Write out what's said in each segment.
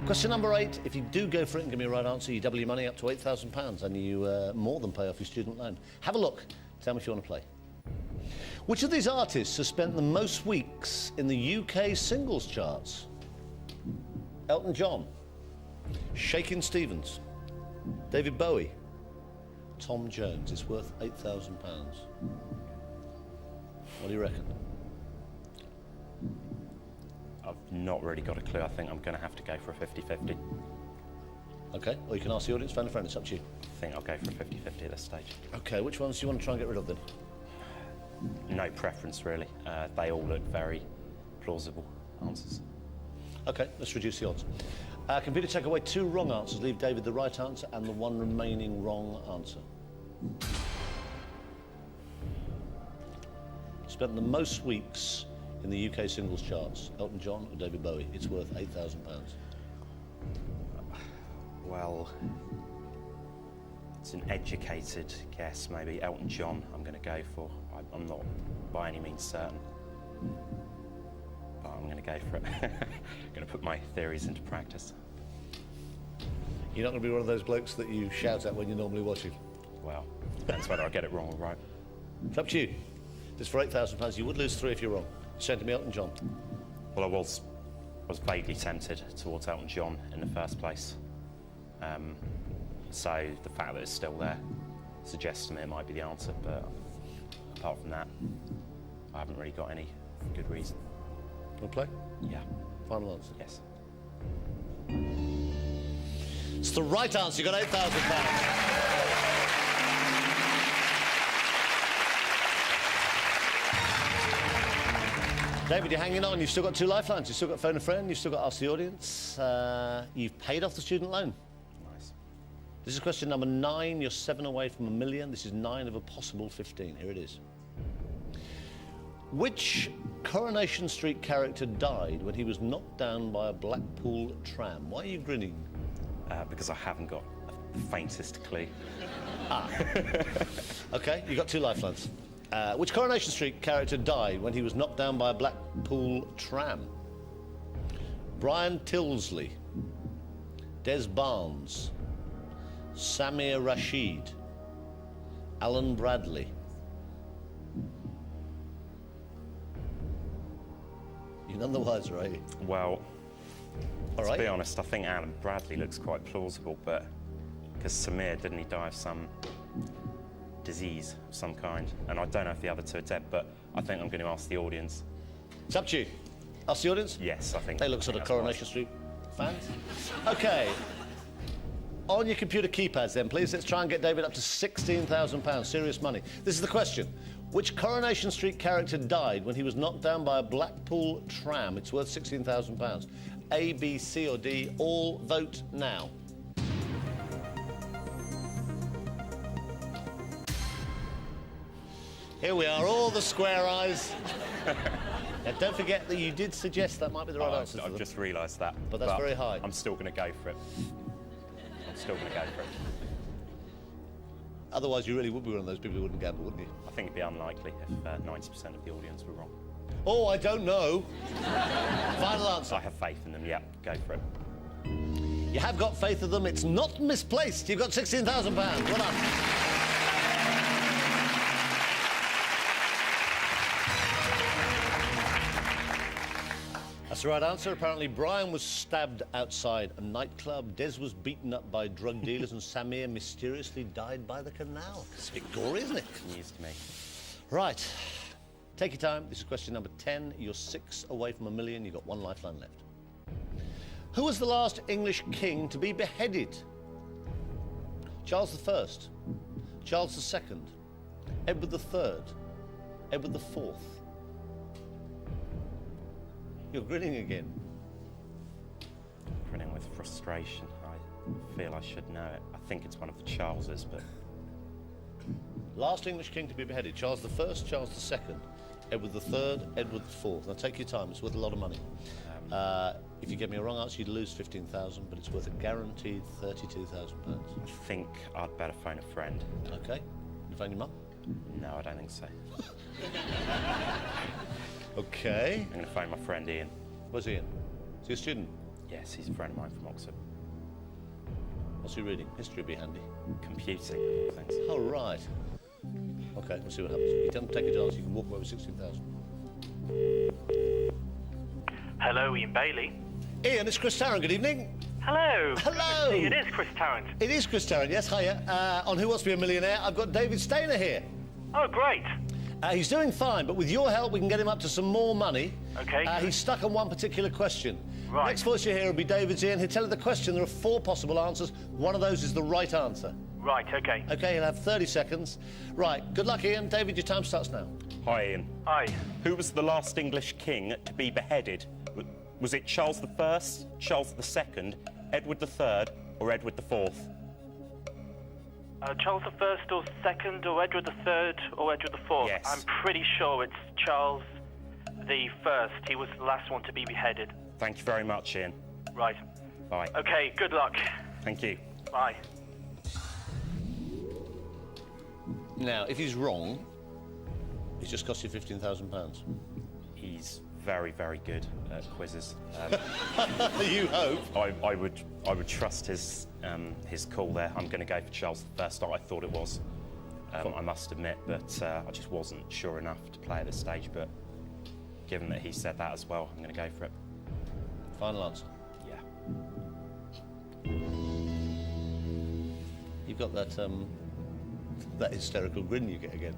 Question number 8. If you do go for it and give me a right answer, you double your money up to £8,000 and you more than pay off your student loan. Have a look. Tell me if you want to play. Which of these artists has spent the most weeks in the UK singles charts? Elton John, Shakin' Stevens, David Bowie, Tom Jones. It's worth £8,000. What do you reckon? I've not really got a clue. I think I'm going to have to go for a 50-50. Okay, or you can ask the audience, phone a friend, it's up to you. I think I'll go for a 50-50 at this stage. Okay, which ones do you want to try and get rid of then? No preference, really. They all look very plausible answers. Okay, let's reduce the odds. Computer, take away 2 wrong answers, leave David the right answer and the 1 remaining wrong answer. Spent the most weeks in the UK singles charts, Elton John or David Bowie. It's worth £8,000. Well, it's an educated guess, maybe. Elton John, I'm going to go for. I'm not by any means certain, but I'm going to go for it. I'm going to put my theories into practice. You're not going to be one of those blokes that you shout at when you're normally watching? Well, depends whether I get it wrong or right. It's up to you. Just for £8,000, you would lose 3 if you're wrong. Send to me Elton John. Well, I was vaguely tempted towards Elton John in the first place. So the fact that it's still there suggests to me it might be the answer, but apart from that, I haven't really got any good reason. Want to play? Yeah. Final answer? Yes. It's the right answer. You got £8,000. David, you're hanging on. You've still got 2 lifelines. You've still got phone a friend. You've still got ask the audience. You've paid off the student loan. Nice. This is question number 9. You're 7 away from £1 million. This is 9 of a possible 15. Here it is. Which Coronation Street character died when he was knocked down by a Blackpool tram? Why are you grinning? Because I haven't got the faintest clue. OK, you've got 2 lifelines. Which Coronation Street character died when he was knocked down by a Blackpool tram? Brian Tilsley, Des Barnes, Samir Rashid, Alan Bradley. You're none the wiser, are you? Well, All right. to be honest, I think Alan Bradley looks quite plausible, but because Samir, didn't he die of some disease of some kind? And I don't know if the other 2 are dead, but I think I'm going to ask the audience. It's up to you. Ask the audience? Yes, I think. They look sort of Coronation Street fans. OK. On your computer keypads then, please. Let's try and get David up to £16,000. Serious money. This is the question. Which Coronation Street character died when he was knocked down by a Blackpool tram? It's worth £16,000. A, B, C or D. All vote now. Here we are, all the square eyes. Now, don't forget that you did suggest that might be the right answer. I've just realised that. But that's very high. I'm still going to go for it. I'm still going to go for it. Otherwise, you really would be one of those people who wouldn't gamble, wouldn't you? I think it'd be unlikely if 90% of the audience were wrong. Oh, I don't know. Final answer. I have faith in them, yeah, go for it. You have got faith in them. It's not misplaced. You've got £16,000. Well done. That's the right answer. Apparently, Brian was stabbed outside a nightclub, Des was beaten up by drug dealers, and Samir mysteriously died by the canal. It's a big story, isn't it? News to me. Right. Take your time. This is question number 10. You're 6 away from £1 million. You've got 1 lifeline left. Who was the last English king to be beheaded? Charles I, Charles II, Edward III, Edward IV. You're grinning again. Grinning with frustration. I feel I should know it. I think it's one of the Charleses, but... Last English king to be beheaded. Charles I, Charles II, Edward III, Edward IV. Now take your time, it's worth a lot of money. If you get me a wrong answer, you'd lose 15,000, but it's worth a guaranteed £32,000. I think I'd better phone a friend. OK. You phone your mum? No, I don't think so. OK. I'm going to phone my friend Ian. Where's Ian? Is he a student? Yes, he's a friend of mine from Oxford. What's he reading? History would be handy. Computing things. Oh, right. OK, we'll see what happens. You don't take a chance, you can walk away with 16,000. Hello, Ian Bailey. Ian, it's Chris Tarrant. Good evening. Hello. Hello. It is Chris Tarrant. It is Chris Tarrant, yes, hiya. On Who Wants to Be a Millionaire, I've got David Stainer here. Oh, great. He's doing fine, but with your help, we can get him up to some more money. OK. He's stuck on one particular question. Right. Next voice you hear will be David's Ian. He'll tell you the question. There are 4 possible answers. One of those is the right answer. Right, OK. OK, you'll have 30 seconds. Right, good luck, Ian. David, your time starts now. Hi, Ian. Hi. Who was the last English king to be beheaded? Was it Charles I, Charles II, Edward III, or Edward IV? Charles I or II or Edward III or Edward IV? Yes. I'm pretty sure it's Charles I. He was the last one to be beheaded. Thank you very much, Ian. Right. Bye. OK, good luck. Thank you. Bye. Now, if he's wrong, it's just cost you £15,000. He's very, very good at quizzes. You hope. I would trust his call there. I'm going to go for Charles I. I thought it was. I must admit, but I just wasn't sure enough to play at this stage. But given that he said that as well, I'm going to go for it. Final answer. Yeah. You've got that hysterical grin you get again.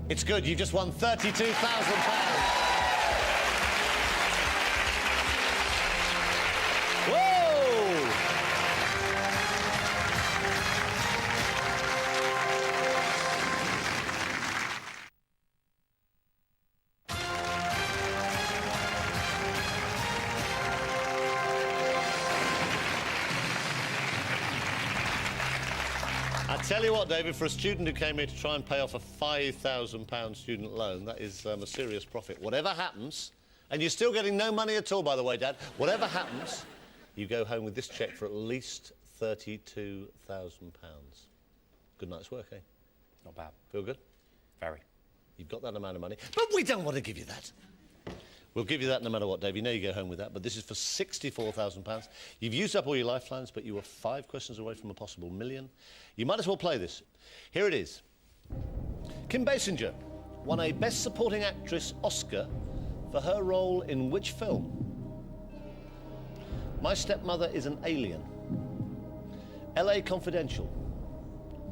It's good. You've just won £32,000. Whoa! I tell you what, David, for a student who came here to try and pay off a £5,000 student loan, that is a serious profit. Whatever happens, and you're still getting no money at all, by the way, Dad, whatever happens, you go home with this cheque for at least £32,000. Good night's work, eh? Not bad. Feel good? Very. You've got that amount of money, but we don't want to give you that. We'll give you that no matter what, Dave. You know you go home with that, but this is for £64,000. You've used up all your lifelines, but you were 5 questions away from a possible million. You might as well play this. Here it is. Kim Basinger won a Best Supporting Actress Oscar for her role in which film? My Stepmother is an Alien, LA Confidential,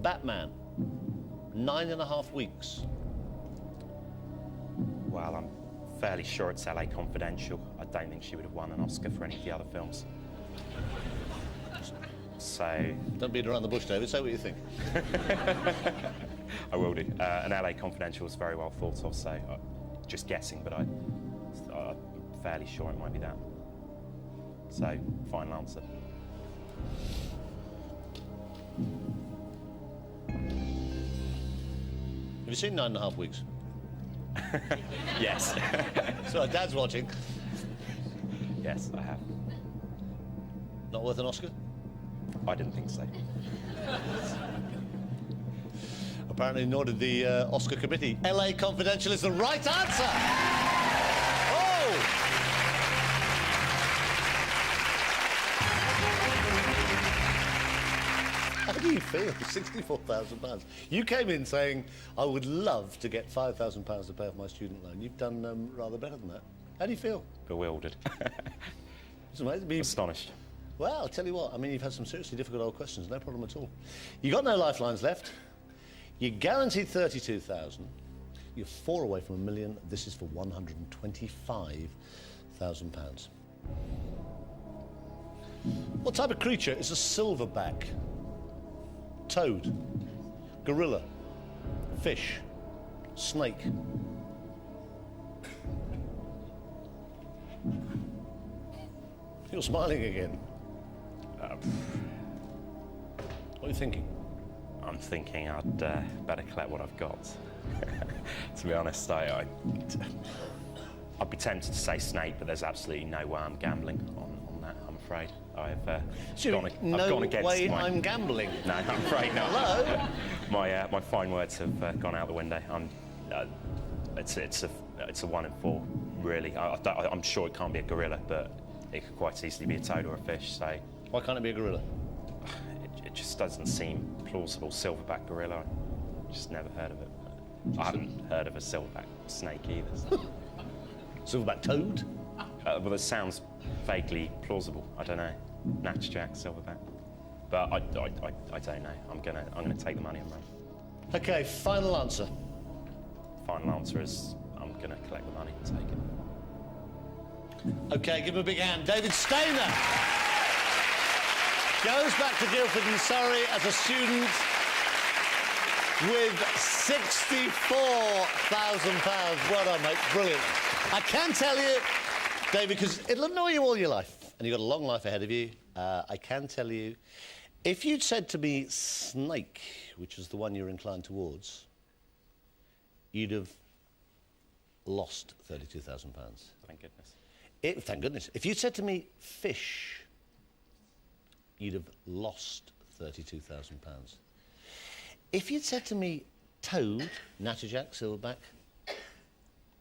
Batman, 9.5 Weeks. Well, I'm fairly sure it's LA Confidential. I don't think she would have won an Oscar for any of the other films. So... Don't beat around the bush, David. Say what you think. I will do. And LA Confidential was very well thought of, so just guessing, but I'm fairly sure it might be that. So, final answer. Have you seen 9.5 Weeks? Yes. So, Dad's watching. Yes, I have. Not worth an Oscar? I didn't think so. Apparently nor did the Oscar committee. LA Confidential is the right answer! Oh! How do you feel? £64,000. You came in saying, I would love to get £5,000 to pay off my student loan. You've done rather better than that. How do you feel? Bewildered. It's amazing. Astonished. Well, I'll tell you what, I mean, you've had some seriously difficult old questions, no problem at all. You've got no lifelines left. You're guaranteed £32,000. You're 4 away from a million. This is for £125,000. What type of creature is a silverback? Toad, gorilla, fish, snake. You're smiling again. What are you thinking? I'm thinking I'd better collect what I've got. To be honest, I'd be tempted to say snake, but there's absolutely no way I'm gambling on that, I'm afraid. I've gone against way my... I'm gambling. No, I'm afraid not. Hello? My fine words have gone out the window. It's a 1 in 4 really. I'm sure it can't be a gorilla, but it could quite easily be a toad or a fish, so... Why can't it be a gorilla? It just doesn't seem plausible. Silverback gorilla, I just never heard of it. I haven't heard of a silverback snake either. So. Silverback toad? Well, that sounds vaguely plausible. I don't know. Natterjack, silverback. But I don't know. I'm gonna take the money and run. Okay, final answer. Final answer is I'm gonna collect the money and take it. Okay, give him a big hand. David Stainer goes back to Guildford in Surrey as a student with £64,000. Well done, mate. Brilliant. I can tell you, David, because it'll annoy you all your life, and you've got a long life ahead of you, I can tell you, if you'd said to me snake, which is the one you're inclined towards, you'd have lost £32,000. Thank goodness. Thank goodness. If you'd said to me fish, you'd have lost £32,000. If you'd said to me toad, natterjack, silverback,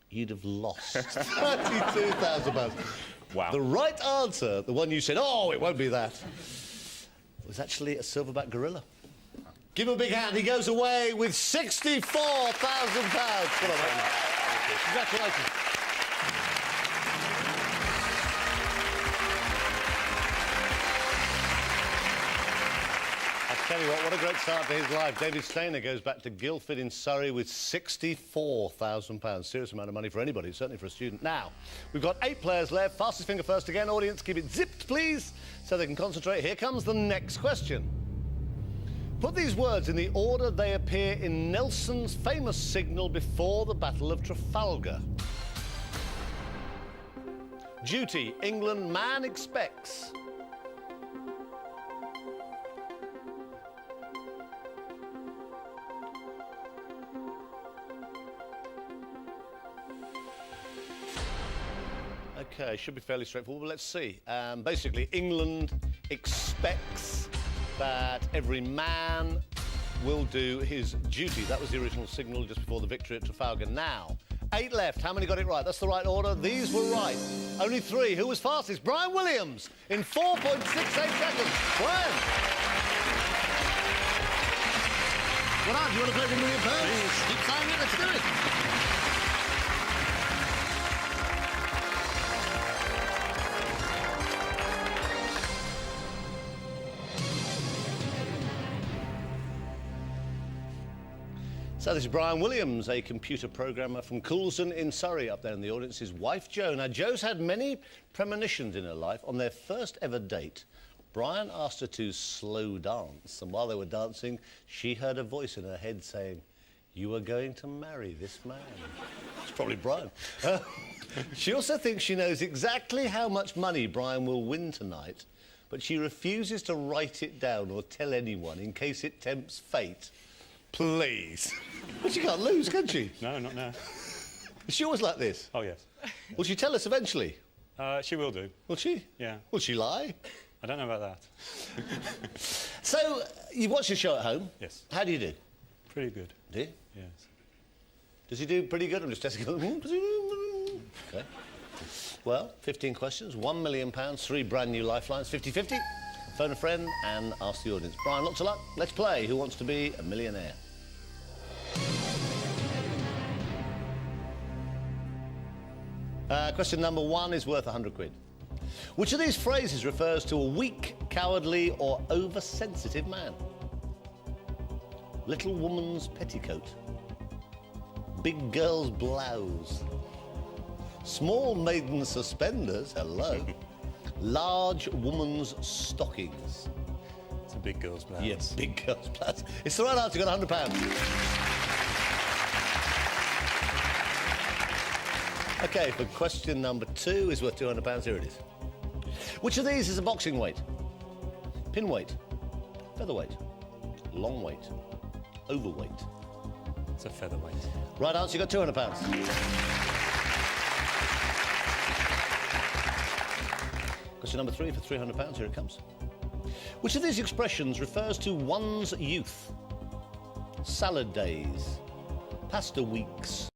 you'd have lost £32,000. Wow. The right answer, the one you said, oh, it won't be that, was actually a silverback gorilla. Give him a big hand. He goes away with £64,000. Well done, mate. Congratulations. I tell you what a great start to his life. David Stainer goes back to Guildford in Surrey with £64,000. Serious amount of money for anybody, certainly for a student. Now, we've got 8 players left. Fastest finger first again. Audience, keep it zipped, please, so they can concentrate. Here comes the next question. Put these words in the order they appear in Nelson's famous signal before the Battle of Trafalgar. Duty, England, man expects. Okay, should be fairly straightforward, but let's see. Basically, England expects that every man will do his duty. That was the original signal just before the victory at Trafalgar. Now, 8 left. How many got it right? That's the right order. These were right. Only 3. Who was fastest? Brian Williams in 4.68 seconds. Brian! What on? Do you want to play for £1 million? Keep saying it. Let's do it. So this is Brian Williams, a computer programmer from Coulsdon in Surrey, up there in the audience. His wife, Jo. Now, Jo's had many premonitions in her life. On their first ever date, Brian asked her to slow dance, and while they were dancing, she heard a voice in her head saying, "You are going to marry this man." It's probably Brian. She also thinks she knows exactly how much money Brian will win tonight, but she refuses to write it down or tell anyone in case it tempts fate. Please. But she can't lose, can she? No, not now. Is she always like this? Oh, yes. Will she tell us eventually? She will do. Will she? Yeah. Will she lie? I don't know about that. So, you watch the show at home? Yes. How do you do? Pretty good. Do you? Yes. Does he do pretty good? I'm just testing. Okay. Well, 15 questions, £1 million, 3 brand new lifelines, 50-50. Phone a friend and ask the audience. Brian, lots of luck. Let's play Who Wants to Be a Millionaire? Question number 1 is worth £100. Which of these phrases refers to a weak, cowardly or oversensitive man? Little woman's petticoat. Big girl's blouse. Small maiden's suspenders, hello. Large woman's stockings. It's a big girl's blouse. Yeah, big girl's blouse. It's the right answer, you got £100. OK, for question number 2 is worth £200. Here it is. Which of these is a boxing weight? Pin weight, featherweight, long weight, overweight. It's a featherweight. Right answer, you got £200. Question number 3 for £300. Here it comes. Which of these expressions refers to one's youth? Salad days, pasta weeks,